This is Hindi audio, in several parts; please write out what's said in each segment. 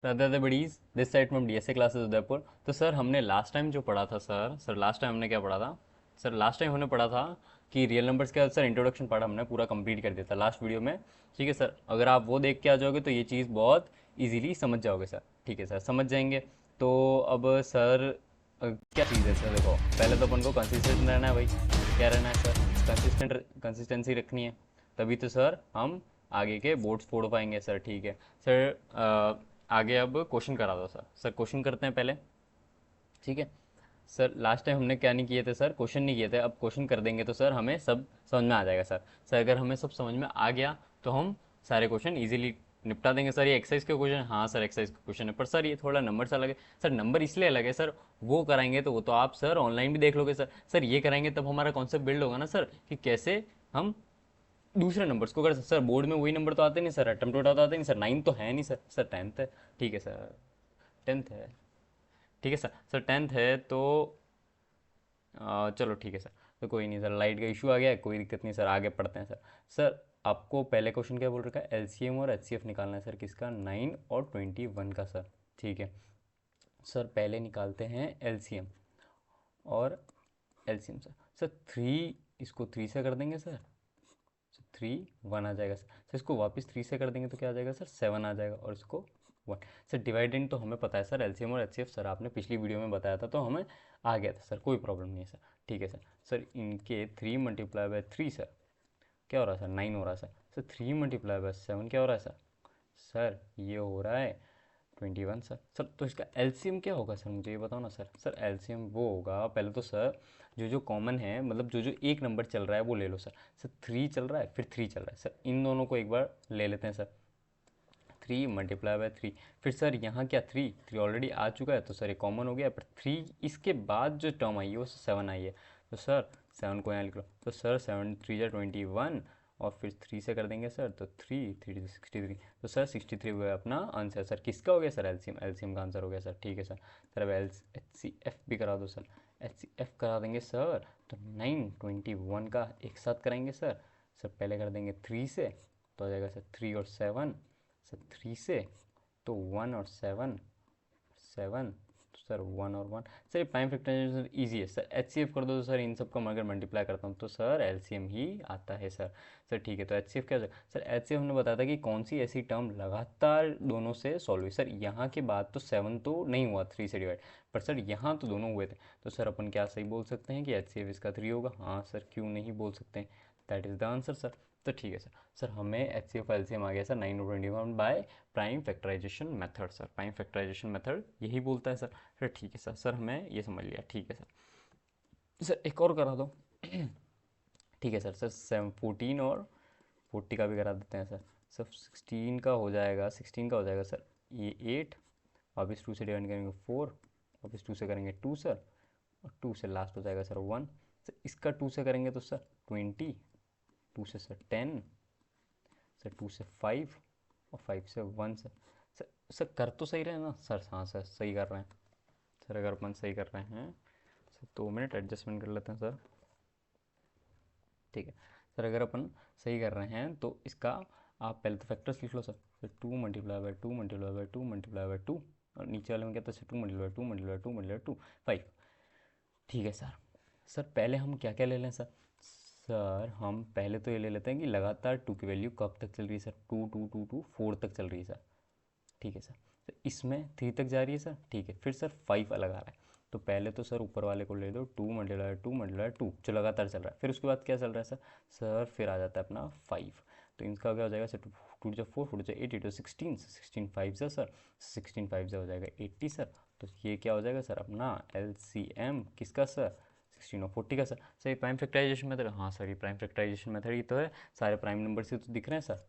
Radhe Radhe buddies, this side from DSA classes Udaipur. तो सर हमने लास्ट टाइम जो पढ़ा था सर लास्ट टाइम हमने क्या पढ़ा था? सर लास्ट टाइम हमने पढ़ा था कि रियल नंबर्स का सर इंट्रोडक्शन पार्ट हमने पूरा कंप्लीट कर दिया था लास्ट वीडियो में। ठीक है सर, अगर आप वो देख के आ जाओगे तो ये चीज़ बहुत इजीली समझ जाओगे सर। ठीक है सर, समझ जाएंगे। तो अब सर क्या चीज़ है सर? देखो, पहले तो अपन को कंसिस्टेंट रहना है भाई। क्या रहना है सर? कंसिस्टेंसी रखनी है। तभी तो सर हम आगे के बोर्ड्स फोड़ पाएंगे सर। ठीक है सर। आगे अब क्वेश्चन करा दो सर। सर क्वेश्चन करते हैं पहले। ठीक है सर, लास्ट टाइम हमने क्या नहीं किए थे सर? क्वेश्चन नहीं किए थे। अब क्वेश्चन कर देंगे तो सर हमें सब समझ में आ जाएगा सर। सर अगर हमें सब समझ में आ गया तो हम सारे क्वेश्चन इजीली निपटा देंगे सर। ये एक्सरसाइज के क्वेश्चन, हाँ सर एक्सरसाइज के क्वेश्चन है, पर सर ये थोड़ा नंबर से अलग है सर। नंबर इसलिए अलग है सर, वो कराएंगे तो वो तो आप सर ऑनलाइन भी देख लोगे सर। सर ये कराएंगे तब हमारा कॉन्सेप्ट बिल्ड होगा ना सर, कि कैसे हम दूसरे नंबर्स को कर सकते। सर बोर्ड में वही नंबर तो आते नहीं सर, अटेम्प्ट उठा तो आते नहीं सर। 9 तो है नहीं सर, सर 10th है। ठीक है सर, 10th है। ठीक है सर, सर 10th है तो चलो ठीक है सर। तो कोई नहीं सर, लाइट का इशू आ गया है, कोई दिक्कत नहीं सर, आगे पढ़ते हैं सर। सर आपको पहले क्वेश्चन क्या बोल रखा है? एलसीएम और एचसीएफ निकालना है सर। किसका? 9 और 21 का सर। ठीक है सर, पहले निकालते हैं एलसीएम और एलसीएम सर। सर 3, इसको 3 से कर देंगे सर। 3 1 आ जाएगा सर। सर इसको वापस 3 से कर देंगे तो क्या आ जाएगा सर? 7 आ जाएगा, और इसको 1। सर डिवाइडेंड तो हमें पता है सर, एलसीएम और एचसीएफ सर आपने पिछली वीडियो में बताया था तो हमें आ गया था सर, कोई प्रॉब्लम नहीं है सर। ठीक है सर। सर इनके 3 × 3 सर क्या हो रहा है सर? 9 हो रहा है सर। सर 3 × 7 क्या हो रहा है सर? सर ये हो रहा है 21 सर। सर तो इसका एलसीएम क्या होगा सर? मुझे ये बताओ ना सर। सर एलसीएम वो होगा, पहले तो सर जो जो कॉमन है, मतलब जो जो एक नंबर चल रहा है वो ले लो सर। सर 3 चल रहा है, फिर 3 चल रहा है सर, इन दोनों को एक बार ले लेते हैं सर। 3 × 3, फिर सर यहाँ क्या 3 ऑलरेडी आ चुका है तो सर ये कॉमन हो गया। पर 3 इसके बाद जो टर्म आई है वो 7 आई है, तो सर 7 को यहाँ लिख लो। तो सर 7 × 3 = 21, और फिर 3 से कर देंगे सर तो 3 3 63। तो सर 63 हुआ अपना आंसर सर। किसका हो गया सर? एलसीएम। एलसीएम का आंसर हो गया सर। ठीक है सर। सर अब एच सी एफ भी करा दो सर। एच सी एफ करा देंगे सर, तो 9 21 का एक साथ कराएंगे सर। सर पहले कर देंगे 3 से, तो आ जाएगा सर 3 और 7। सर 3 से तो 1 और 7, 7, तो सर 1 और 1। सर ये प्राइम फैक्टराइजेशन ईजी है सर। एच सी एफ कर दो तो सर इन सब को मैं अगर मल्टीप्लाई करता हूँ तो सर एलसीएम ही आता है सर। सर ठीक है, तो एच सी एफ क्या हो जाएगा सर? एच सी एफ हमने बताया था कि कौन सी ऐसी टर्म लगातार दोनों से सॉल्व हुई। सर यहाँ के बाद तो 7 तो नहीं हुआ 3 से डिवाइड, पर सर यहाँ तो दोनों हुए थे। तो सर अपन क्या सही बोल सकते हैं कि एच सी एफ इसका 3 होगा? हाँ सर, क्यों नहीं बोल सकते हैं? That is the answer sir. तो ठीक है सर। सर हमें एच सी एफ एलसीएम आ गया सर 9 और 21 by prime factorisation method sir. Prime factorisation method यही बोलता है सर। फिर ठीक है सर। सर हमें ये समझ लिया। ठीक है सर। सर एक और करा दो। ठीक है सर। सर 14 और 40 का भी करा देते हैं सर। सर 16 का हो जाएगा, 16 का हो जाएगा सर ये 8, वापस 2 से डिवाइड करेंगे 4, वापस 2 से करेंगे 2 सर, और 2 से लास्ट हो जाएगा सर 1। सर इसका 2 से करेंगे तो सर 20, 2 से सर 10, सर 2 से 5, और 5 से 1 सर। सर सर कर तो सही रहे हैं ना सर? हाँ सर सही कर रहे हैं सर। अगर अपन सही कर रहे हैं सर, 2 मिनट एडजस्टमेंट कर लेते हैं सर। ठीक है सर, अगर अपन सही कर रहे हैं तो इसका आप पहले तो फैक्टर्स लिख लो सर। फिर 2 × 2 × 2 × 2 और नीचे वाले में क्या था सर? 2 × 2 × 2 × 2 5। ठीक है सर। सर पहले हम क्या क्या ले लें सर? सर हम पहले तो ये ले लेते हैं कि लगातार 2 की वैल्यू कब तक चल रही है सर? 2 4 तक चल रही है सर। ठीक है सर। तो इसमें 3 तक जा रही है सर। ठीक है, फिर सर 5 अलग आ रहा है। तो पहले तो सर ऊपर वाले को ले दो, 2 × 2 × 2 जो लगातार चल रहा है। फिर उसके बाद क्या चल रहा है सर? सर फिर आ जाता है अपना 5। तो इनका क्या हो जाएगा सर? 2 × 4 = 4 × 8 = 16, 16 5 से सर, 16 5 से हो जाएगा 80 सर। तो ये क्या हो जाएगा सर? अपना एल सी एम किसका सर? 16 और 40 का सर। सर ये प्राइम फैक्टराइजेशन मेथड? हाँ सर ये प्राइम फैक्टराइजेशन मेथड ही तो है। सारे प्राइम नंबर से तो दिख रहे हैं सर।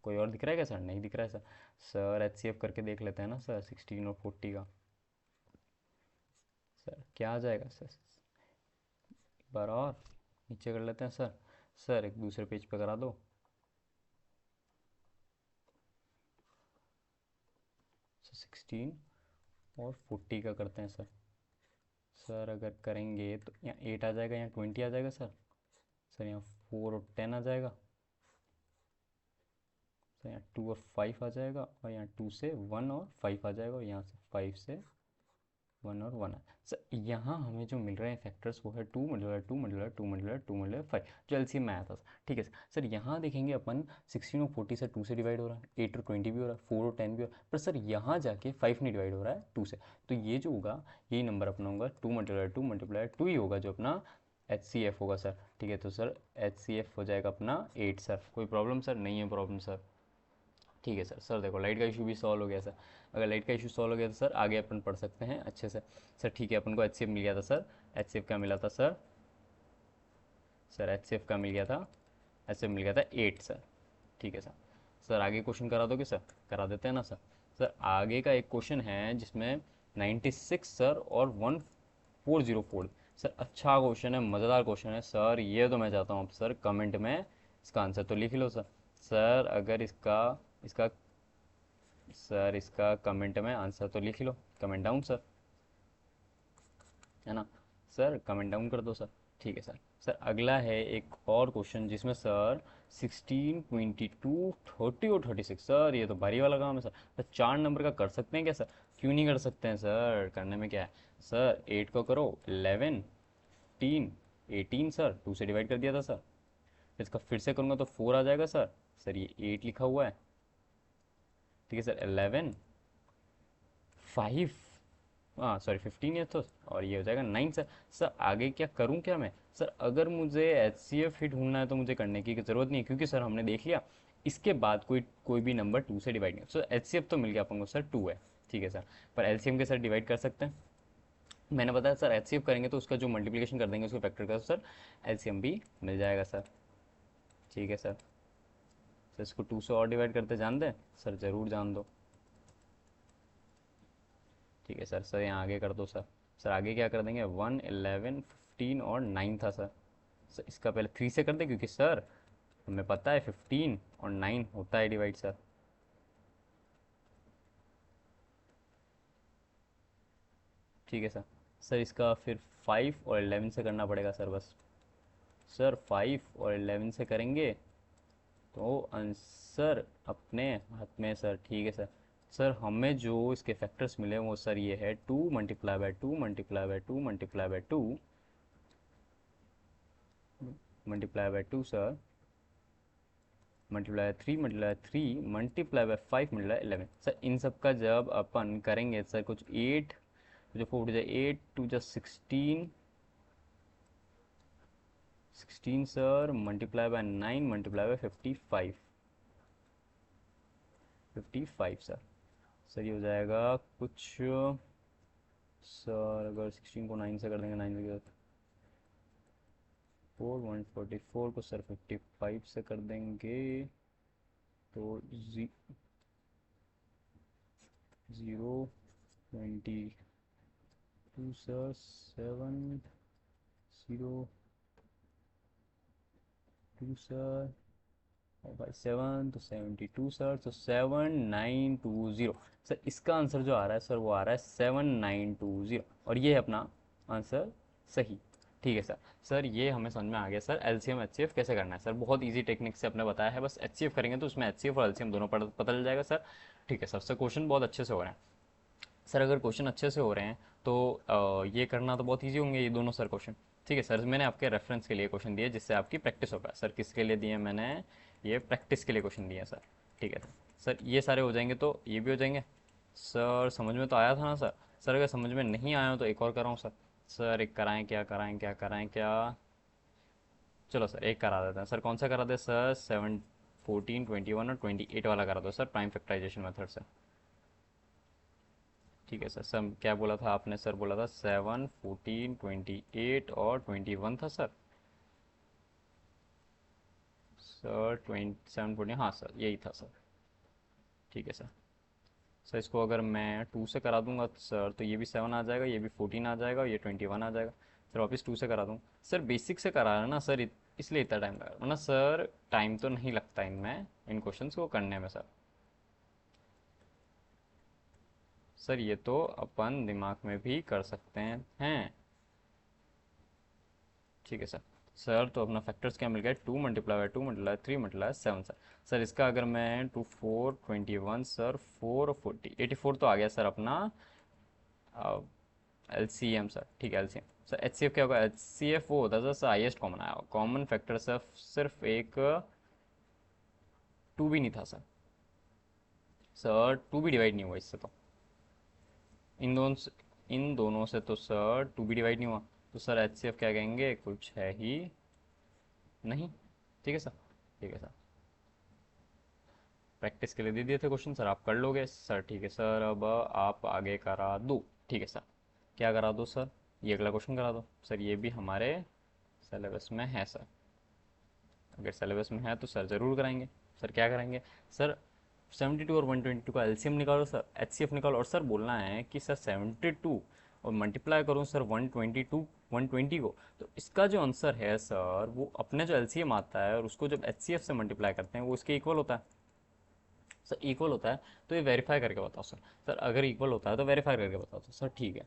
कोई और दिख रहा है क्या सर? नहीं दिख रहा है sir. Sir H C F करके देख लेते हैं ना सर 16 और 40 का। सर क्या आ जाएगा सर? एक बार और नीचे कर लेते हैं सर। सर एक दूसरे पेज पे करा दो। सर 16 और 40 का करते हैं सर। सर अगर करेंगे तो यहाँ 8 आ जाएगा, यहाँ 20 आ जाएगा सर। सर यहाँ 4 और 10 आ जाएगा। तो यहाँ 2 और 5 आ जाएगा, और यहाँ 2 से 1 और 5 आ जाएगा, और यहाँ से 5 से 1 और 1 है। सर यहाँ हमें जो मिल रहे हैं फैक्टर्स वो है 2 मल्टीप्लाई 2 मल्टीप्लाई 2 मल्टीप्लाई 2 मल्टीप्लाई 5, जो एलसीएम में आया था। ठीक है सर। सर यहाँ देखेंगे अपन 16 और 40 से 2 से डिवाइड हो रहा है, 8 और 20 भी हो रहा है, 4 और 10 भी हो रहा है, पर सर यहाँ जाके 5 नहीं डिवाइड हो रहा है 2 से। तो ये जो होगा यही नंबर अपना होगा 2 मल्टीप्लाई 2 मल्टीप्लाई 2 ही होगा जो अपना HCF होगा सर। ठीक है, तो सर HCF हो जाएगा अपना 8 सर। कोई प्रॉब्लम सर? नहीं है प्रॉब्लम सर। ठीक है सर। सर देखो लाइट का इशू भी सॉल्व हो गया सर। अगर लाइट का इशू सॉल्व हो गया तो सर आगे अपन पढ़ सकते हैं अच्छे से। सर ठीक है, अपन को HCF मिल गया था सर। HCF क्या मिला था सर? सर HCF का मिल गया था, HCF मिल गया था 8 सर। ठीक है सर। सर आगे क्वेश्चन करा दोगे सर? करा देते हैं ना सर। सर आगे का एक क्वेश्चन है जिसमें 96 सर और 1404। सर अच्छा क्वेश्चन है, मज़ेदार क्वेश्चन है सर। ये तो मैं चाहता हूँ आप सर कमेंट में इसका आंसर तो लिख लो सर। सर अगर इसका इसका सर इसका कमेंट में आंसर तो लिख लो, कमेंट डाउन सर, है ना सर? कमेंट डाउन कर दो सर। ठीक है सर। सर अगला है एक और क्वेश्चन जिसमें सर 16, 22, 30 और 36। सर ये तो भारी वाला काम है सर। सर 4 नंबर का कर सकते हैं क्या सर? क्यों नहीं कर सकते हैं सर? करने में क्या है सर? 8 को करो 11, 15, 18 सर, 2 से डिवाइड कर दिया था सर। इसका फिर से करूँगा तो 4 आ जाएगा सर। सर ये 8 लिखा हुआ है। ठीक है सर। 11, 5, हाँ सॉरी 15 है तो, और ये हो जाएगा 9 सर। सर आगे क्या करूँ क्या मैं? सर अगर मुझे HCF ही ढूंढना है तो मुझे करने की ज़रूरत नहीं है, क्योंकि सर हमने देख लिया इसके बाद कोई कोई भी नंबर 2 से डिवाइड नहीं। सर HCF तो मिल गया अपन को सर 2 है। ठीक है सर। पर LCM के सर डिवाइड कर सकते हैं। मैंने बताया सर HCF करेंगे तो उसका जो मल्टीप्लिकेशन कर देंगे उसको फैक्टर का, तो सर LCM भी मिल जाएगा सर। ठीक है सर। सर इसको 2 से और डिवाइड करते जान दें सर? ज़रूर जान दो। ठीक है सर। सर यहाँ आगे कर दो सर। सर आगे क्या कर देंगे? 1, 11, 15 और 9 था सर। सर इसका पहले 3 से कर दें, क्योंकि सर हमें पता है 15 और 9 होता है डिवाइड सर। ठीक है सर। सर इसका फिर 5 और 11 से करना पड़ेगा सर बस। सर 5 और 11 से करेंगे तो आंसर अपने हाथ में सर। ठीक है सर। सर हमें जो इसके फैक्टर्स मिले वो सर ये है 2 multiply by 2 multiply by 2 multiply by 2 multiply by 2 sir, multiply 3 multiply 3 multiply by 5 multiply 11। Sir इन सब का जब अपन करेंगे सर कुछ 8 जो 4 जाए 8 2 जा 16, 16 sir multiply by 9 multiply by 55, 55 sir. Sir ये हो जाएगा कुछ, सर अगर 16 को 9 से कर देंगे 9 के 4 144 को सर 55 से कर देंगे तो 0 22 सर 7 0 2 सर और बाई 7 तो 72 सर, तो 7920। सर इसका आंसर जो आ रहा है सर वो आ रहा है 7920, और ये है अपना आंसर सही। ठीक है सर। सर ये हमें समझ में आ गया सर LCM HCF कैसे करना है सर। बहुत इजी टेक्निक से आपने बताया है। बस HCF करेंगे तो उसमें HCF और LCM दोनों पता चल जाएगा सर। ठीक है सर। सर क्वेश्चन बहुत अच्छे से हो रहे हैं सर। अगर क्वेश्चन अच्छे से हो रहे हैं तो ये करना तो बहुत ईजी होंगे ये दोनों सर क्वेश्चन। ठीक है सर। मैंने आपके रेफरेंस के लिए क्वेश्चन दिए जिससे आपकी प्रैक्टिस हो पाए सर। किसके लिए दिए मैंने? ये प्रैक्टिस के लिए क्वेश्चन दिए सर। ठीक है सर। ये सारे हो जाएंगे तो ये भी हो जाएंगे सर। समझ में तो आया था ना सर? सर अगर समझ में नहीं आया हो तो एक और कराऊँ सर? सर एक कराएं क्या, कराएं क्या, कराएं क्या? चलो सर एक करा देते हैं सर। कौन सा करा दे सर? 7, 14, 21 और 28 वाला करा दो सर, प्राइम फैक्टराइजेशन मेथड से। ठीक है सर। सर क्या बोला था आपने? सर बोला था 7, 14, 28 और 21 था सर। सर 27, 14, हाँ सर यही था सर। ठीक है सर। सर इसको अगर मैं 2 से करा दूंगा तो सर तो ये भी 7 आ जाएगा, ये भी 14 आ जाएगा और ये 21 आ जाएगा। सर वापस 2 से करा दूँ सर? बेसिक से करा है ना सर, इसलिए इतना टाइम लगा, वरना सर टाइम तो नहीं लगता इनमें, इन क्वेश्चंस को करने में सर। सर ये तो अपन दिमाग में भी कर सकते हैं। ठीक है सर। सर तो अपना फैक्टर्स क्या मिल गया, 2 multiply by 2 multiply 3 multiply 7 sir. Sir इसका अगर मैं 2 4 21 सर 4 और 40 84 तो आ गया सर अपना एल सी एम सर। ठीक है, L C M sir. H C F क्या होगा, एच सी एफ वो होता है सर हाइएस्ट कॉमन आया, कॉमन फैक्टर सर सिर्फ एक 2 भी नहीं था सर। सर 2 भी डिवाइड नहीं हुआ इससे तो, इन दोनों से, इन दोनों से तो सर 2 भी डिवाइड नहीं हुआ, तो सर एच सी एफ क्या कहेंगे, कुछ है ही नहीं। ठीक है सर, ठीक है सर। प्रैक्टिस के लिए दे दिए थे क्वेश्चन सर, आप कर लोगे सर। ठीक है सर, अब आप आगे करा दो। ठीक है सर, क्या करा दो सर, ये अगला क्वेश्चन करा दो सर। ये भी हमारे सिलेबस में है सर, अगर सिलेबस में है तो सर ज़रूर कराएंगे। सर क्या कराएंगे सर, 72 और 122 का एलसीएम निकालो सर, एचसीएफ निकालो, और सर बोलना है कि सर 72 और मल्टीप्लाई करूँ सर 122 120 को, तो इसका जो आंसर है सर वो अपने जो एलसीएम आता है और उसको जब एचसीएफ से मल्टीप्लाई करते हैं वो इसके इक्वल होता है सर। इक्वल होता है तो ये वेरीफाई करके बताओ सर। सर अगर इक्वल होता है तो वेरीफाई करके बताओ तो सर। ठीक है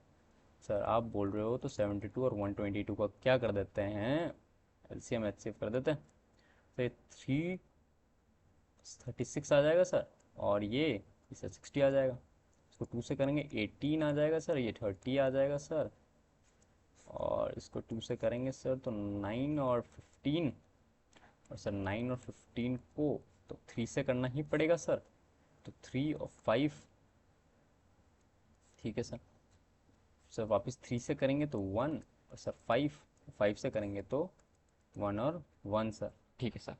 सर, आप बोल रहे हो तो 72 और 122 का क्या कर देते हैं, एलसीएम एचसीएफ कर देते हैं। तो ये 336 आ जाएगा सर, और ये इसे 60 आ जाएगा। इसको 2 से करेंगे 18 आ जाएगा सर, ये 30 आ जाएगा सर, और इसको 2 से करेंगे सर तो 9 और 15, और सर 9 और 15 को तो 3 से करना ही पड़ेगा सर, तो 3 और 5। ठीक है सर, सर वापस 3 से करेंगे तो 1, और सर 5, 5 से करेंगे तो 1 और 1 सर। ठीक है सर,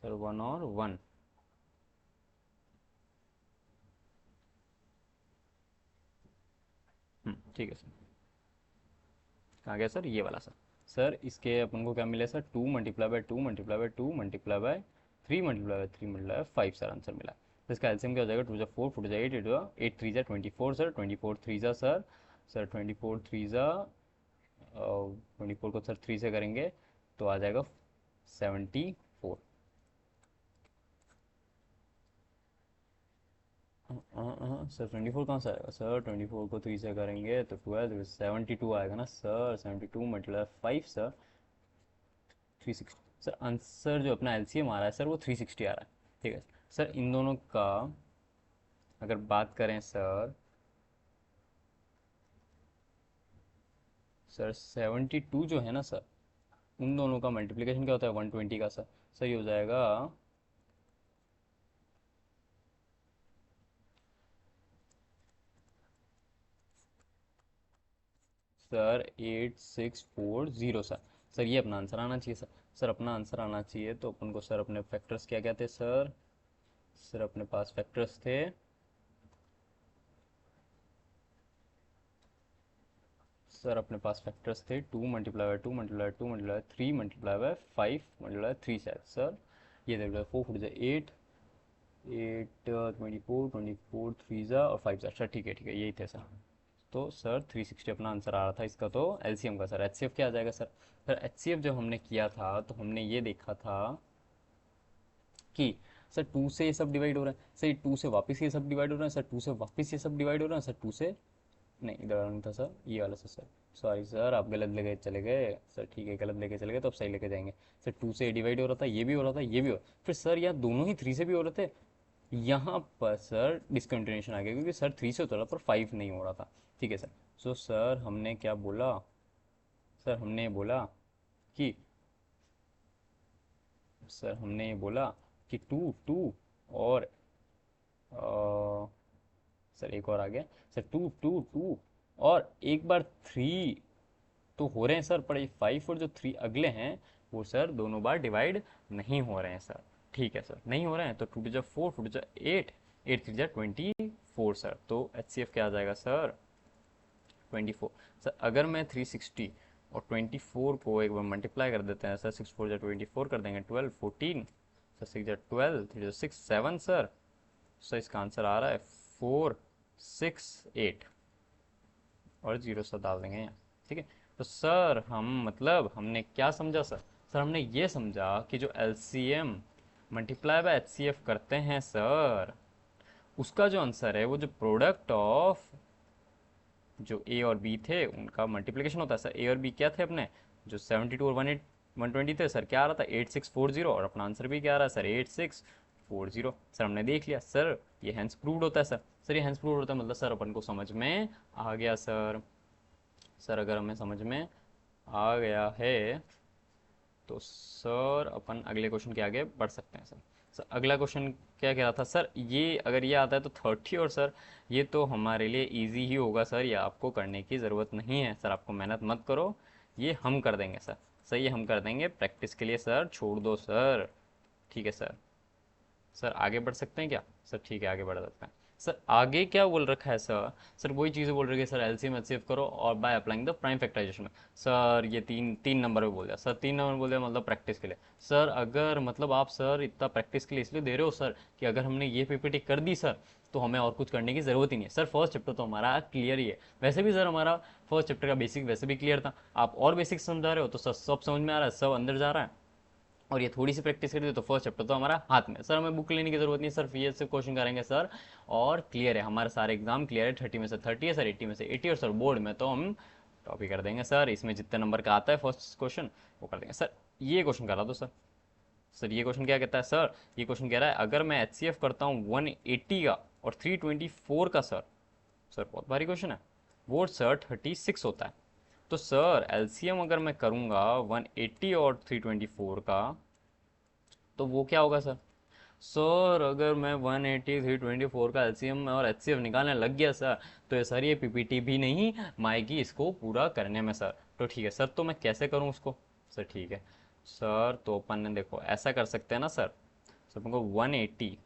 सर 1 और 1। ठीक है सर, कहाँ गया सर, ये वाला सर। सर इसके अपन को क्या मिले sir, 2 multiply by 2 multiply by 2 multiply bye 3 multiply bye 3 multiply by 5 sir answer मिला। तो इसका एलसीएम क्या हो जाएगा, 2 जा 4 4 जा 8 8 जा 8 3 जा 24 सर, 24 3 जा सर, सर 24 3 जा 24 को सर 3 से करेंगे तो आ जाएगा 74। सर 24 कहाँ से आएगा सर, 24 को 3 से करेंगे तो 12, 72 आएगा ना sir, 72 multiply 5 sir 360। Sir answer जो अपना एलसीएम आ रहा है सर वो 360 आ रहा है। ठीक है सर, इन दोनों का अगर बात करें सर, सर 72 जो है ना सर, उन दोनों का मल्टीप्लिकेशन क्या होता है 120 का सर। सर ये हो जाएगा सर 8640 सर। सर ये अपना आंसर आना चाहिए सर। सर अपना आंसर आना चाहिए तो अपन को सर अपने फैक्टर्स क्या क्या थे सर, सर अपने पास फैक्टर्स थे सर, अपने पास फैक्टर्स थे 2 multiply by 2 multiply 2 multiply 3 multiply by 5 multiply 3 शायद सर। ये देख लो 4 फुट जा 8 8 24 24 3 जा और 5 जा। सर ठीक है यही थे सर। तो सर 360 अपना आंसर आ रहा था इसका, तो एलसीएम का सर एचसीएफ क्या आ जाएगा सर। सर एचसीएफ जब हमने किया था तो हमने ये देखा था कि सर 2 से ये सब डिवाइड हो रहा है सर, 2 से वापस ये सब डिवाइड हो रहा है सर, 2 से वापस ये सब डिवाइड हो रहा है सर, 2 से नहीं, इधर नहीं था सर, ये वाला सर। सर सॉरी सर, आप गलत लेके चले गए सर। ठीक है, गलत लेके चले गए तो अब सही लेके जाएंगे सर। 2 से डिवाइड हो रहा था, ये भी हो रहा था, ये भी हो, फिर सर यहाँ दोनों ही 3 से भी हो रहे थे। यहाँ पर सर डिसकंटिन्यूशन आ गया क्योंकि सर 3 से होता रहा पर 5 नहीं हो रहा था। ठीक है सर। सो सर हमने क्या बोला, सर हमने बोला कि सर हमने ये बोला कि 2 2 और सर एक और आ गया सर, 2 2 2 और एक बार 3 तो हो रहे हैं सर, पर ये 5 और जो 3 अगले हैं वो सर दोनों बार डिवाइड नहीं हो रहे हैं सर। ठीक है सर, नहीं हो रहे हैं तो 2 टू जा 4 4 टू जा 8 8 3 जा 24 सर। तो एच सी एफ क्या आ जाएगा सर 24 सर। अगर मैं 360 और 24 को एक बार मल्टीप्लाई कर देते हैं सर, 6 4 जा 24 कर देंगे 12 14 सर, 6 जा 12 3 जा 6 7 सर। सर इसका आंसर आ रहा है 4 6 8 और जीरो सर डाल देंगे यहाँ। ठीक है, तो सर हम मतलब हमने क्या समझा सर, सर हमने ये समझा कि जो एलसीएम मल्टीप्लाई बाय एचसीएफ करते हैं सर, उसका जो आंसर है वो जो प्रोडक्ट ऑफ जो ए और बी थे उनका मल्टीप्लिकेशन होता है सर। ए और बी क्या थे अपने, जो 72 और 1 120 थे सर, क्या आ रहा था 8640, और अपना आंसर भी क्या आ रहा है सर 8640। सर हमने देख लिया सर, ये हैंस प्रूव्ड होता है सर। सर ये हैंस प्रूव्ड होता है मतलब सर अपन को समझ में आ गया सर। सर अगर हमें समझ में आ गया है तो सर अपन अगले क्वेश्चन के आगे बढ़ सकते हैं सर। सर अगला क्वेश्चन क्या कह रहा था सर, ये अगर ये आता है तो 30, और सर ये तो हमारे लिए इजी ही होगा सर, ये आपको करने की ज़रूरत नहीं है सर, आपको मेहनत मत करो, ये हम कर देंगे सर। सर ये हम कर देंगे, प्रैक्टिस के लिए सर छोड़ दो सर। ठीक है सर। सर आगे बढ़ सकते हैं क्या? सर ठीक है, आगे बढ़ सकते हैं। सर आगे क्या बोल रखा है सर? सर वही चीज़ें बोल रही है सर, एलसीएम एचसीएफ करो और by applying the prime factorization में। सर ये तीन तीन नंबर पे बोल दिया सर, 3 नंबर बोल दिया मतलब प्रैक्टिस के लिए। सर अगर मतलब आप सर इतना प्रैक्टिस के लिए इसलिए दे रहे हो सर कि अगर हमने ये पीपीटी कर दी सर तो हमें और कुछ करने की ज़रूरत ही नहीं है सर। फर्स्ट चैप्टर तो हमारा क्लियर ही है, वैसे भी सर हमारा फर्स्ट चैप्टर का बेसिक वैसे भी क्लियर था। आप और बेसिक समझा रहे हो तो सर सब समझ में आ रहा है, सब अंदर जा रहा है, और ये थोड़ी सी प्रैक्टिस कर दी तो फर्स्ट चैप्टर तो हमारा हाथ में। सर हमें बुक लेने की जरूरत नहीं सर, ये से क्वेश्चन करेंगे सर और क्लियर है, हमारे सारे एग्जाम क्लियर है। 30 में से 30 है सर, 80 में से 80, और सर बोर्ड में तो हम टॉप कर देंगे सर। इसमें जितने नंबर का आता है फर्स्ट क्वेश्चन वो कर देंगे सर। ये क्वेश्चन करा दो सर। सर ये क्वेश्चन क्या कहता है सर? ये क्वेश्चन कह रहा है अगर मैं एचसीएफ करता हूँ 180 का और 324 का सर। सर बहुत भारी क्वेश्चन है। बोर्ड सर 36 होता है, तो सर एलसीएम अगर मैं करूँगा 180 और 324 का तो वो क्या होगा सर? सर अगर मैं 180 324 का एलसीएम और एचसीएफ निकालने लग गया सर तो ये सर ये पीपीटी भी नहीं माएगी इसको पूरा करने में सर। तो ठीक है सर, तो मैं कैसे करूँ उसको? सर ठीक है सर, तो अपन ने देखो ऐसा कर सकते हैं ना सर। सर अपन को 180,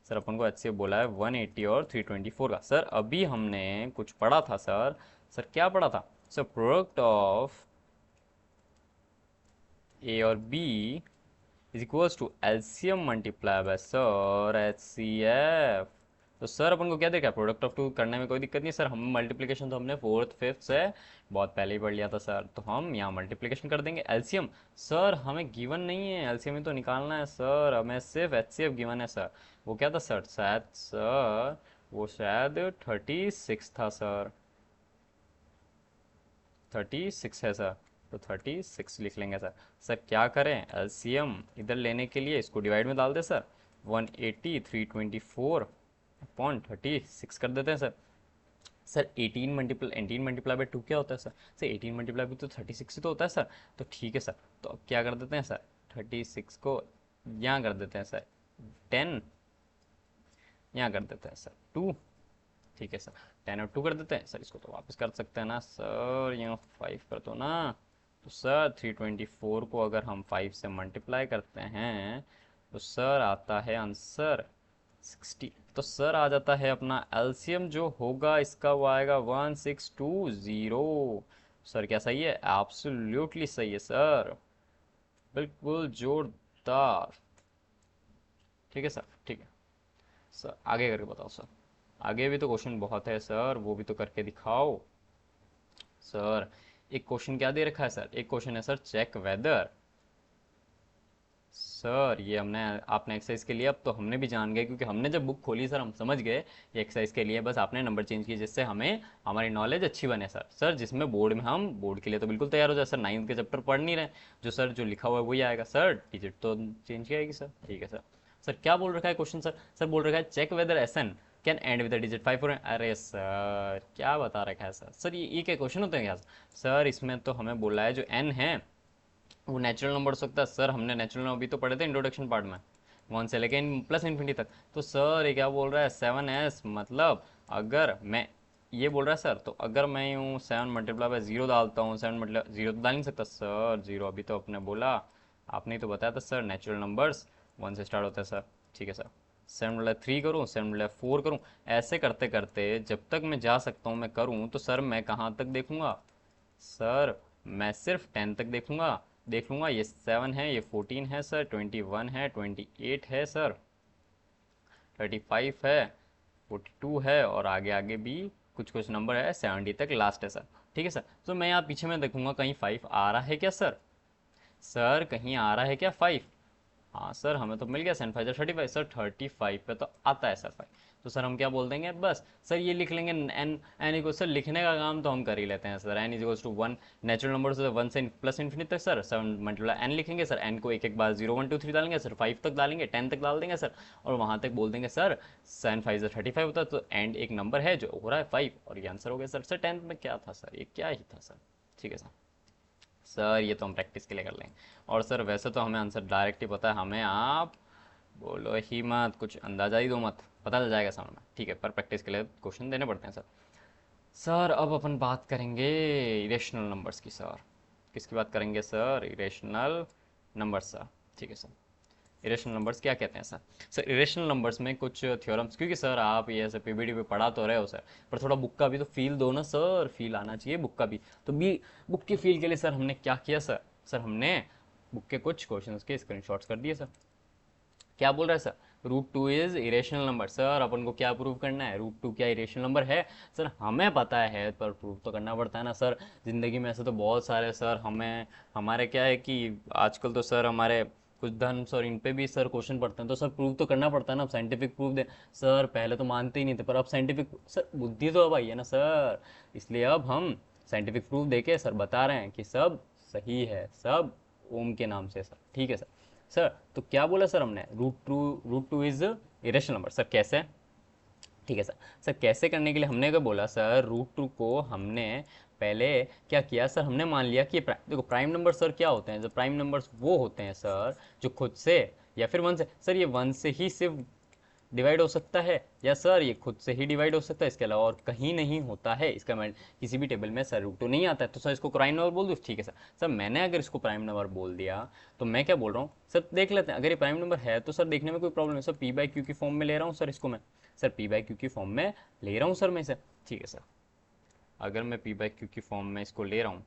सर अपन को एचसीएफ बोला है 180 और 324 का। सर अभी हमने कुछ पढ़ा था सर। सर क्या पढ़ा था सर? प्रोडक्ट ऑफ ए और B is equals to LCM multiply by sir HCF. तो सर अपन को क्या देखा, प्रोडक्ट ऑफ टू करने में कोई दिक्कत नहीं सर। हम मल्टीप्लिकेशन तो हमने फोर्थ फिफ्थ से बहुत पहले ही पढ़ लिया था सर, तो हम यहाँ मल्टीप्लिकेशन कर देंगे। एलसीएम सर हमें गिवन नहीं है, एलसीएम ही तो निकालना है सर, हमें सिर्फ एचसीएफ गिवन है सर। वो क्या था सर? शायद सर वो शायद 36 था सर, 36 है सर, तो 36 लिख लेंगे सर। सर क्या करें, एलसीएम इधर लेने के लिए इसको डिवाइड में डाल दे सर, 180 324 अपॉन 36 कर देते हैं सर। सर 18 मल्टीप्लाई बाई 2 क्या होता है सर? सर 18 मल्टीप्लाई बाई तो 36 ही तो होता है सर। तो ठीक है सर, तो अब क्या कर देते हैं सर, 36 को यहाँ कर देते हैं सर, 10 यहाँ कर देते हैं सर 2। ठीक है सर, 10 और 2 कर देते हैं सर, इसको तो वापस कर सकते हैं ना सर, यहाँ 5 कर दो ना। तो सर 324 को अगर हम 5 से मल्टीप्लाई करते हैं तो सर आता है आंसर 60। तो सर आ जाता है अपना एलसीएम जो होगा इसका वो आएगा 1620। सर क्या सही है? एब्सोल्युटली सही है सर, बिल्कुल जोरदार। ठीक है सर, ठीक है सर, आगे करके बताओ सर। आगे भी तो क्वेश्चन बहुत है सर, वो भी तो करके दिखाओ सर। एक क्वेश्चन क्या दे रखा है सर? एक क्वेश्चन है सर चेक वेदर। सर ये हमने आपने एक्सरसाइज के लिए, अब तो हमने भी जान गए क्योंकि हमने जब बुक खोली सर हम समझ गए ये एक्सरसाइज के लिए, बस आपने नंबर चेंज किए जिससे हमें हमारी नॉलेज अच्छी बने सर। सर जिसमें बोर्ड में हम बोर्ड के लिए तो बिल्कुल तैयार हो जाए सर, 9th के चैप्टर पढ़ नहीं रहे, जो सर जो लिखा हुआ है वही आएगा सर, डिजिट तो चेंज किया आएगी सर। ठीक है सर। सर क्या बोल रखा है क्वेश्चन सर? सर बोल रखा है check whether SN can end with digit 5 और। अरे सर क्या बता रखा है सर? सर ये क्या क्वेश्चन होते हैं क्या सर? इसमें तो हमें बोला है जो एन है वो नेचुरल नंबर हो सकता है सर, हमने नेचुरल नंबर भी तो पढ़े थे इंट्रोडक्शन पार्ट में, 1 से लेके प्लस इन्फिनिटी तक। तो सर ये क्या बोल रहा है 7s, मतलब अगर मैं ये बोल रहा है सर, तो अगर मैं यूँ 7 मल्टीप्लाई बाय 0 डालता हूँ, 7 मल्टीप्लाई 0 तो डाल नहीं सकता सर, 0 अभी तो आपने बोला, आपने तो बताया था सर नेचुरल नंबर्स 1 से स्टार्ट होता है सर। ठीक है सर, 7 मल्टीप्लाई 3 करूँ, 7 मल्टीप्लाई 4 करूँ, ऐसे करते करते जब तक मैं जा सकता हूँ मैं करूँ, तो सर मैं कहाँ तक देखूँगा सर? मैं सिर्फ 10 तक देख लूँगा। ये 7 है, ये 14 है सर, 21 है, 28 है सर, 35 है, 42 है, और आगे आगे भी कुछ कुछ नंबर है, 70 तक लास्ट है सर। ठीक है सर, तो मैं यहाँ पीछे में देखूंगा कहीं 5 आ रहा है क्या सर? सर कहीं आ रहा है क्या 5? हाँ सर हमें तो मिल गया 7 5 35 सर, 35 पे तो आता है सर 5। तो सर हम क्या बोल देंगे, बस सर ये लिख लेंगे एन एन इक्वल, सर लिखने का काम तो हम कर ही लेते हैं sir, N equals to one, natural number से वन से प्लस इन्फिनिट तक सर, 7 एन लिखेंगे सर, एन को एक एक बार 0 1 2 3 डालेंगे सर, 5 तक डालेंगे, 10 तक डाल देंगे सर, और वहाँ तक बोल देंगे सर 7 5 35 होता है, तो एंड एक नंबर है जो हो रहा है 5, और ये आंसर हो गया सर 10th में क्या था सर, ये क्या ही था सर। ठीक है सर, सर ये तो हम प्रैक्टिस के लिए कर लेंगे, और सर वैसे तो हमें आंसर डायरेक्ट ही पता है, हमें आप बोलो ही मत, कुछ अंदाजा ही दो मत, पता चल जाएगा सामने में। ठीक है, पर प्रैक्टिस के लिए क्वेश्चन देने पड़ते हैं सर। सर अब अपन बात करेंगे इरेशनल नंबर्स की सर। किसकी बात करेंगे सर, इरेशनल नंबर्स सर। ठीक है सर, इरेशनल नंबर्स क्या कहते हैं सर। सर इरेशनल नंबर्स में कुछ थ्योरम्स, क्योंकि सर आप ये ऐसे पीबीडी पे पढ़ा तो रहे हो सर, पर थोड़ा बुक का भी तो फील दो ना सर, फील आना चाहिए बुक का भी, तो भी बुक के फील के लिए सर हमने क्या किया सर, सर हमने बुक के कुछ क्वेश्चंस के स्क्रीनशॉट्स कर दिए सर। क्या बोल रहा है sir, root two is irrational number. Sir अपन को क्या प्रूव करना है, रूट टू क्या इरेशनल नंबर है। सर हमें पता है, पर प्रूव तो करना पड़ता है ना सर। ज़िंदगी में ऐसे तो बहुत सारे सर हमें, हमारे क्या है कि आजकल तो सर हमारे कुछ धर्म्स और इन पे भी सर क्वेश्चन पढ़ते हैं, तो सर प्रूव तो करना पड़ता है ना, अब साइंटिफिक प्रूफ दे। सर पहले तो मानते ही नहीं थे, पर अब साइंटिफिक, सर बुद्धि तो अब आई है ना सर, इसलिए अब हम साइंटिफिक प्रूफ देके सर बता रहे हैं कि सब सही है, सब ओम के नाम से सर। ठीक है सर। सर तो क्या बोला सर हमने, root two is irrational number. Sir कैसे, ठीक है सर। सर कैसे करने के लिए हमने क्या बोला सर, रूट टू को हमने पहले क्या किया सर, हमने मान लिया कि देखो प्राइम नंबर सर क्या होते हैं, जो प्राइम नंबर्स वो होते हैं सर जो खुद से या फिर वन से, सर ये वन से ही सिर्फ डिवाइड हो सकता है, या सर ये खुद से ही डिवाइड हो सकता है, इसके अलावा और कहीं नहीं होता है, इसका मैं किसी भी टेबल में सर रूट टू नहीं आता है, तो सर इसको प्राइम नंबर बोल दूँ। ठीक है सर। सर मैंने अगर इसको प्राइम नंबर बोल दिया तो मैं क्या बोल रहा हूँ सर, देख लेते हैं, अगर ये प्राइम नंबर है तो सर देखने में कोई प्रॉब्लम है सर, पी बाई क्यू की फॉर्म में ले रहा हूँ सर इसको मैं, सर पी बाई क्यू की फॉर्म में ले रहा हूँ सर मैं इसे। ठीक है सर, अगर मैं पी बाई क्यू की फॉर्म में इसको ले रहा हूँ,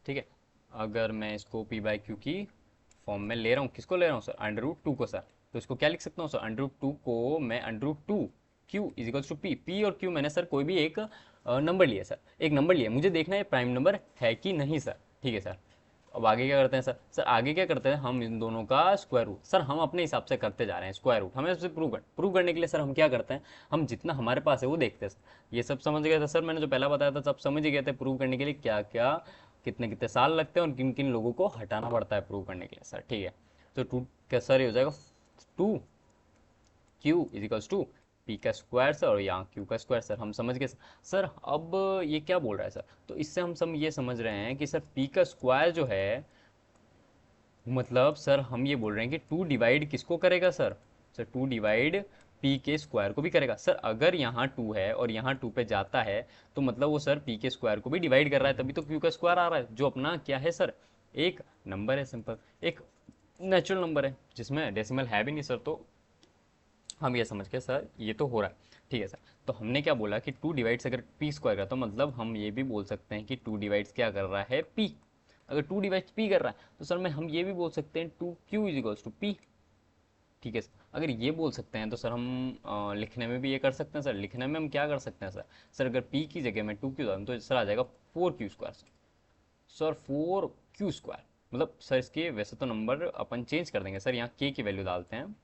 ठीक है, अगर मैं इसको पी बाई क्यू की फॉर्म में ले रहा हूँ, किसको ले रहा हूँ सर, अंडर रूट टू को सर, तो इसको क्या लिख सकता हूँ सर, अंडर रूट टू को मैं under root two Q is equals to P, P और क्यू मैंने सर कोई भी एक नंबर लिया सर, एक नंबर लिया, मुझे देखना है प्राइम नंबर है कि नहीं सर। ठीक है सर। अब आगे क्या करते हैं सर, सर आगे क्या करते हैं, हम इन दोनों का स्क्वायर रूट, सर हम अपने हिसाब से करते जा रहे हैं स्क्वायर रूट, हमें सबसे प्रूव करने के लिए सर हम क्या करते हैं, हम जितना हमारे पास है वो देखते हैं सर। ये सब समझ गए थे सर, मैंने जो पहला बताया था सब समझ ही गए थे, प्रूव करने के लिए क्या क्या कितने कितने साल लगते हैं और किन किन लोगों को हटाना पड़ता है प्रूव करने के लिए सर। ठीक है, तो टू क्या सर, ये हो जाएगा two Q is equals to P का स्क्वायर सर, और यहाँ क्यू का स्क्वायर सर, हम समझ गए सर। अब ये क्या बोल रहा है सर, तो इससे हम ये समझ रहे हैं कि सर पी का स्क्वायर जो है, मतलब सर हम ये बोल रहे हैं कि टू डिवाइड किसको करेगा sir, sir two divide P के स्क्वायर को भी करेगा सर। अगर यहाँ टू है और यहाँ टू पे जाता है तो मतलब वो सर पी के स्क्वायर को भी डिवाइड कर रहा है, तभी तो क्यू का स्क्वायर आ रहा है, जो अपना क्या है सर, एक नंबर है सिंपल, एक नेचुरल नंबर है जिसमें डेसिमल है भी नहीं सर, तो हम ये समझ के सर ये तो हो रहा है। ठीक है सर, तो हमने क्या बोला कि टू डिवाइड्स अगर पी स्क्वायर का, तो मतलब हम ये भी बोल सकते हैं कि टू डिवाइड्स क्या कर रहा है, पी। अगर टू डिवाइड्स पी कर रहा है तो सर में हम ये भी बोल सकते हैं two Q is equals to P. ठीक है सर, अगर ये बोल सकते हैं तो सर हम लिखने में भी ये कर सकते हैं सर, लिखने में हम क्या कर सकते हैं सर, सर अगर पी की जगह में टू क्यू डालूँ तो सर आ जाएगा four Q square sir, sir four Q square, मतलब सर इसके वैसे तो नंबर अपन चेंज कर देंगे सर, यहाँ के की वैल्यू डालते हैं,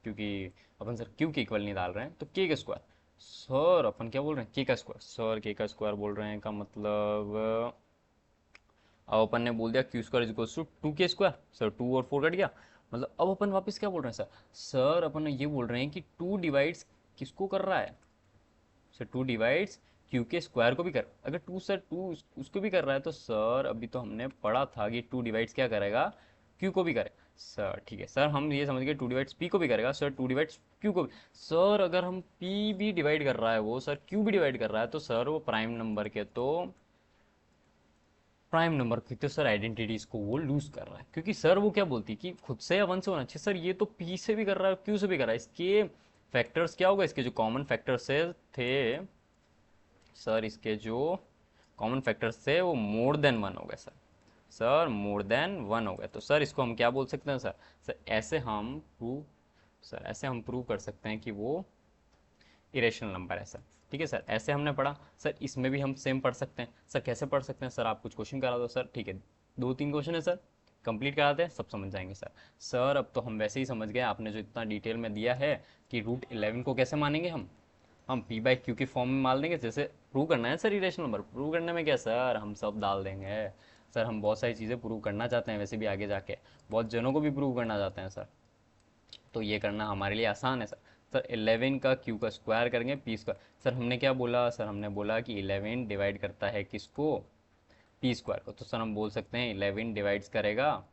क्योंकि अपन सर क्यू के इक्वल नहीं डाल रहे हैं, तो के का स्क्वायर, सर अपन क्या बोल रहे हैं, के का स्क्वायर, सर के का स्क्वायर बोल रहे हैं का मतलब, अब अपन ने बोल दिया Q square is to two के स्क्वायर सर, टू और फोर कट गया, मतलब अब अपन वापस क्या बोल रहे हैं सर, सर अपन ये बोल रहे हैं कि टू डिवाइड्स किसको कर रहा है सर, टू डिवाइड्स क्यू के स्क्वायर को भी कर, अगर टू सर टू उसको भी कर रहा है तो सर अभी तो हमने पढ़ा था कि टू डिवाइड्स क्या करेगा, क्यू को भी करे सर। ठीक है सर, हम ये समझ गए टू डिवाइड्स पी को भी करेगा सर, टू डिवाइड्स क्यू को भी, सर अगर हम पी भी डिवाइड कर रहा है वो सर, क्यू भी डिवाइड कर रहा है, तो सर वो प्राइम नंबर के तो प्राइम नंबर की तो सर आइडेंटिटीज को वो लूज कर रहा है, क्योंकि सर वो क्या बोलती है कि खुद से या वन से होना चाहिए, सर ये तो पी से भी कर रहा है क्यू से भी कर रहा है, इसके फैक्टर्स क्या होगा, इसके जो कॉमन फैक्टर्स थे सर, इसके जो कॉमन फैक्टर्स थे वो मोर देन वन हो गए sir, sir more than one हो गए, तो सर इसको हम क्या बोल सकते हैं सर, सर ऐसे हम प्रूव, सर ऐसे हम प्रूव कर सकते हैं कि वो इरेशनल नंबर है सर। ठीक है सर, ऐसे हमने पढ़ा सर, इसमें भी हम सेम पढ़ सकते हैं सर, कैसे पढ़ सकते हैं सर, आप कुछ क्वेश्चन करा दो सर। ठीक है, दो तीन क्वेश्चन है सर, कंप्लीट कराते हैं, सब समझ जाएंगे सर। सर अब तो हम वैसे ही समझ गए, आपने जो इतना डिटेल में दिया है कि रूट 11 को कैसे मानेंगे हम पी बाई क्यू की फॉर्म में मान देंगे। जैसे प्रूव करना है सर इरेशनल नंबर, प्रूव करने में क्या सर, हम सब डाल देंगे सर। हम बहुत सारी चीज़ें प्रूव करना चाहते हैं वैसे भी आगे जाके, बहुत जनों को भी प्रूव करना चाहते हैं सर, तो ये करना हमारे लिए आसान है सर। सर 11 का क्यू का स्क्वायर करेंगे पी स्क्वायर। सर हमने क्या बोला सर, हमने बोला कि 11 डिवाइड करता है किसको, पी स्क्वायर को। तो सर हम बोल सकते हैं 11 डिवाइड्स करेगा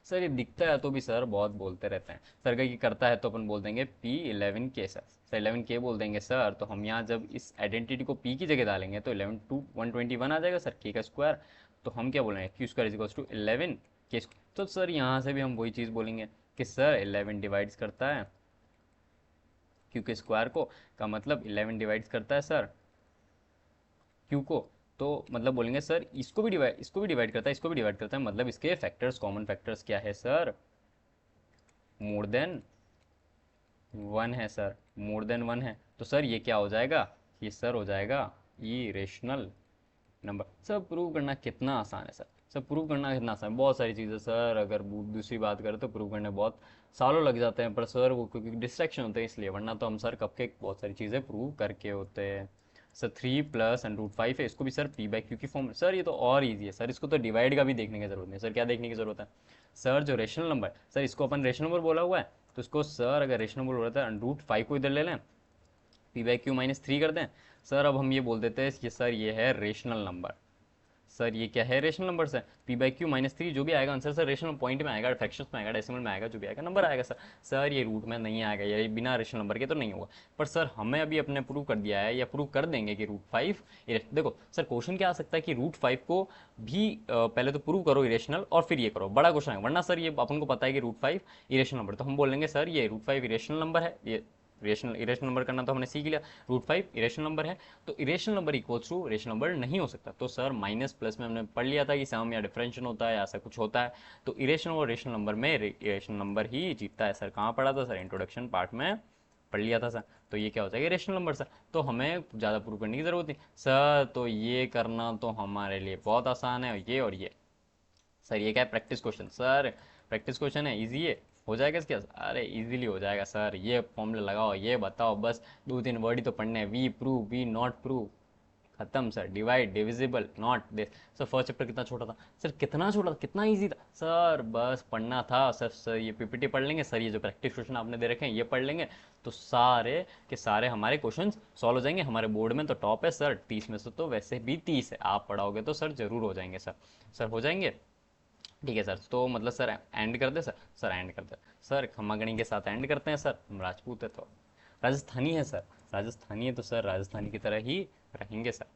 सर, ये दिखता है तो भी सर बहुत बोलते रहते हैं सर का, ये करता है तो अपन बोल देंगे पी 11 के सर 11 के बोल देंगे सर। तो हम यहाँ जब इस आइडेंटिटी को पी की जगह डालेंगे तो 11 टू 121 आ जाएगा सर के का स्क्वायर। तो हम क्या बोलेंगे Q square is equals to 11 के स्क्वायर। तो सर यहाँ से भी हम वही चीज़ बोलेंगे कि सर 11 डिवाइड्स करता है क्यू के स्क्वायर को, का मतलब 11 डिवाइड्स करता है सर क्यू को। तो मतलब बोलेंगे सर इसको भी डिवाइड करता है, इसको भी डिवाइड करता है, मतलब इसके फैक्टर्स, कॉमन फैक्टर्स क्या है सर, मोर देन वन है सर, मोर देन वन है। तो सर ये क्या हो जाएगा, ये सर हो जाएगा इरेशनल नंबर। सर प्रूव करना कितना आसान है सर, सर प्रूव करना कितना आसान है, बहुत सारी चीज़ें सर, अगर दूसरी बात करें तो प्रूव करने बहुत सालों लग जाते हैं, पर सर वो क्योंकि डिस्ट्रैक्शन होते हैं इसलिए, वरना तो हम सर कब के बहुत सारी चीज़ें प्रूव करके होते हैं सर। 3 + √5 है, इसको भी सर पी बाई क्यू की फॉर्म। सर ये तो और ईजी है सर, इसको तो डिवाइड का भी देखने की जरूरत नहीं सर। क्या देखने की जरूरत है सर, जो रेशनल नंबर सर, इसको अपन रेशनल नंबर बोला हुआ है, तो इसको सर अगर रेशनल नंबर बोला था √5 को इधर ले लें, p/q - 3 कर दें सर। अब हम ये बोल देते हैं कि सर ये है रेशनल नंबर। सर ये क्या है, रेशनल नंबर है। p/q - 3 जो भी आएगा आंसर सर रेशनल पॉइंट में आएगा, फ्रैक्शंस में आएगा, डेसिमल में आएगा, जो भी आएगा नंबर आएगा सर। सर ये रूट में नहीं आएगा, ये बिना रेशनल नंबर के तो नहीं होगा। पर सर हमें अभी अपने प्रूव कर दिया है या प्रूव कर देंगे कि √5, देखो सर क्वेश्चन क्या आ सकता है कि √5 को भी पहले तो प्रूव करो इरेशनल और फिर ये करो, बड़ा क्वेश्चन है। वरना सर ये अपन को पता है कि √5 इरेशनल नंबर, तो हम बोलेंगे सर ये √5 इरेशनल नंबर है। ये इरेशनल नंबर करना तो हमने सीख लिया, √5 इरेशनल नंबर है, तो irrational number equals to rational number नहीं हो सकता। तो सर माइनस प्लस में हमने पढ़ लिया था कि सम या डिफरेंशियल होता है, ऐसा कुछ होता है, तो इरेशनल और रेशनल नंबर में इरेशनल नंबर ही जीतता है सर। कहाँ पढ़ा था सर, इंट्रोडक्शन पार्ट में पढ़ लिया था सर। तो ये क्या हो जाएगा, रेशनल नंबर सर। तो हमें ज़्यादा प्रूव करने की ज़रूरत नहीं सर, तो ये करना तो हमारे लिए बहुत आसान है, और ये सर ये क्या है, practice question sir, practice question है, इजी है, हो जाएगा इसके। अरे इजीली हो जाएगा सर, ये फॉर्मूला लगाओ, ये बताओ, बस 2-3 वर्ड ही तो पढ़ने हैं, we prove, we not prove, खत्म sir. Divide, divisible, not this. Sir first chapter कितना छोटा था सर, कितना छोटा था, कितना इजी था सर, बस पढ़ना था सर। सर ये पीपीटी पढ़ लेंगे सर, ये जो प्रैक्टिस क्वेश्चन आपने दे रखे हैं ये पढ़ लेंगे, तो सारे के सारे हमारे क्वेश्चन सॉल्व हो जाएंगे। हमारे बोर्ड में तो टॉप है सर, 30 में से तो वैसे भी 30 है, आप पढ़ाओगे तो सर जरूर हो जाएंगे सर, सर हो जाएंगे। ठीक है सर, तो मतलब सर एंड कर दे सर, सर एंड कर दे सर, खम्मागणी के साथ एंड करते हैं सर। हम राजपूत है तो राजस्थानी है सर, राजस्थानी है तो सर राजस्थानी की तरह ही रहेंगे सर।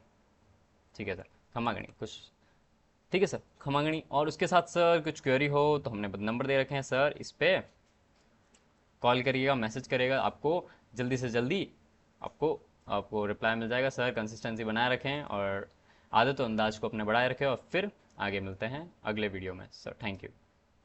ठीक है सर, खम्मागणी कुछ, ठीक है सर खम्मागणी। और उसके साथ सर कुछ क्वेरी हो तो हमने नंबर दे रखे हैं सर, इस पर कॉल करिएगा, मैसेज करिएगा, आपको जल्दी से जल्दी आपको आपको रिप्लाई मिल जाएगा सर। कंसिस्टेंसी बनाए रखें और आदत और अंदाज को अपने बढ़ाए रखें, और फिर आगे मिलते हैं अगले वीडियो में सर। Thank you.